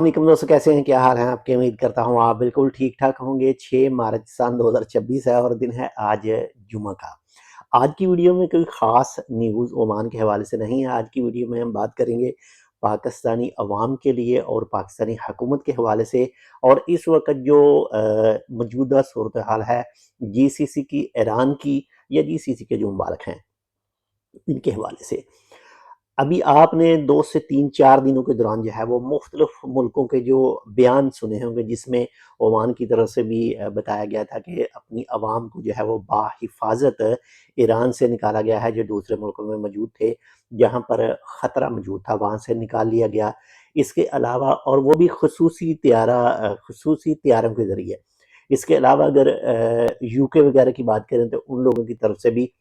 वालेकुम दोस्तों, कैसे हैं? क्या हाल है आपके? उम्मीद करता हूँ आप बिल्कुल ठीक ठाक होंगे। 6 मार्च सन 2026 है और दिन है आज जुमा का। आज की वीडियो में कोई ख़ास न्यूज़ ओमान के हवाले से नहीं है। आज की वीडियो में हम बात करेंगे पाकिस्तानी अवाम के लिए और पाकिस्तानी हुकूमत के हवाले से, और इस वक्त जो मौजूदा सूरत हाल है जीसीसी की, ईरान की, या जीसीसी के जो मुबारक हैं इनके हवाले से। अभी आपने 2 से 3-4 दिनों के दौरान जो है वो मुख्तलिफ मुल्कों के जो बयान सुने होंगे, जिसमें ओमान की तरफ से भी बताया गया था कि अपनी आवाम को जो है वो बाहिफाजत ईरान से निकाला गया है, जो दूसरे मुल्कों में मौजूद थे, जहाँ पर ख़तरा मौजूद था वहाँ से निकाल लिया गया। इसके अलावा, और वो भी खसूसी तैयारों के ज़रिए। इसके अलावा अगर यूके वगैरह की बात करें तो उन लोगों की तरफ से भी,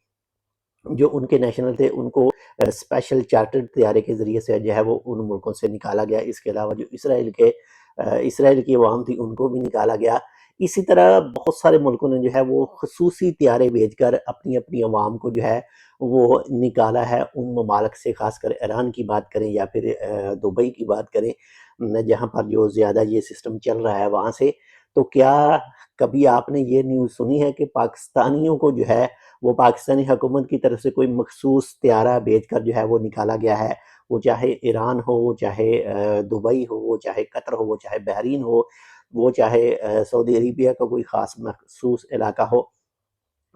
जो उनके नेशनल थे, उनको स्पेशल चार्टर्ड तैयारी के ज़रिए से जो है वो उन मुल्कों से निकाला गया। इसके अलावा जो इसराइल की अवाम थी उनको भी निकाला गया। इसी तरह बहुत सारे मुल्कों ने जो है वो खसूसी तैयारे भेजकर अपनी अपनी अवाम को जो है वो निकाला है उन ममालिक से, ख़ासकर ईरान की बात करें या फिर दुबई की बात करें, जहाँ पर जो ज़्यादा ये सिस्टम चल रहा है वहाँ से। तो क्या कभी आपने ये न्यूज़ सुनी है कि पाकिस्तानियों को जो है वो पाकिस्तानी हुकूमत की तरफ से कोई मखसूस त्यारा भेजकर जो है वो निकाला गया है? वो चाहे ईरान हो, वो चाहे दुबई हो, वो चाहे कतर हो, वो चाहे बहरीन हो, वो चाहे सऊदी अरेबिया का कोई ख़ास मखसूस इलाका हो।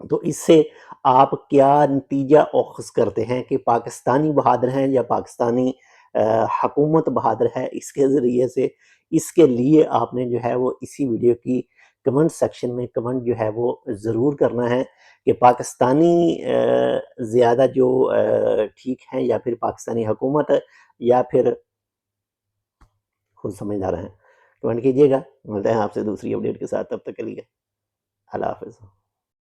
तो इससे आप क्या नतीजा अख़ज़ करते हैं कि पाकिस्तानी बहादुर हैं या पाकिस्तानी हुकूमत बहादुर है? इसके ज़रिए से, इसके लिए आपने जो है वो इसी वीडियो की कमेंट सेक्शन में कमेंट जो है वो ज़रूर करना है कि पाकिस्तानी ज़्यादा जो ठीक हैं, या फिर पाकिस्तानी हुकूमत, या फिर खुद समझदार हैं। कमेंट कीजिएगा। मिलते हैं आपसे दूसरी अपडेट के साथ, तब तक के लिए अल्लाह हाफ़िज़।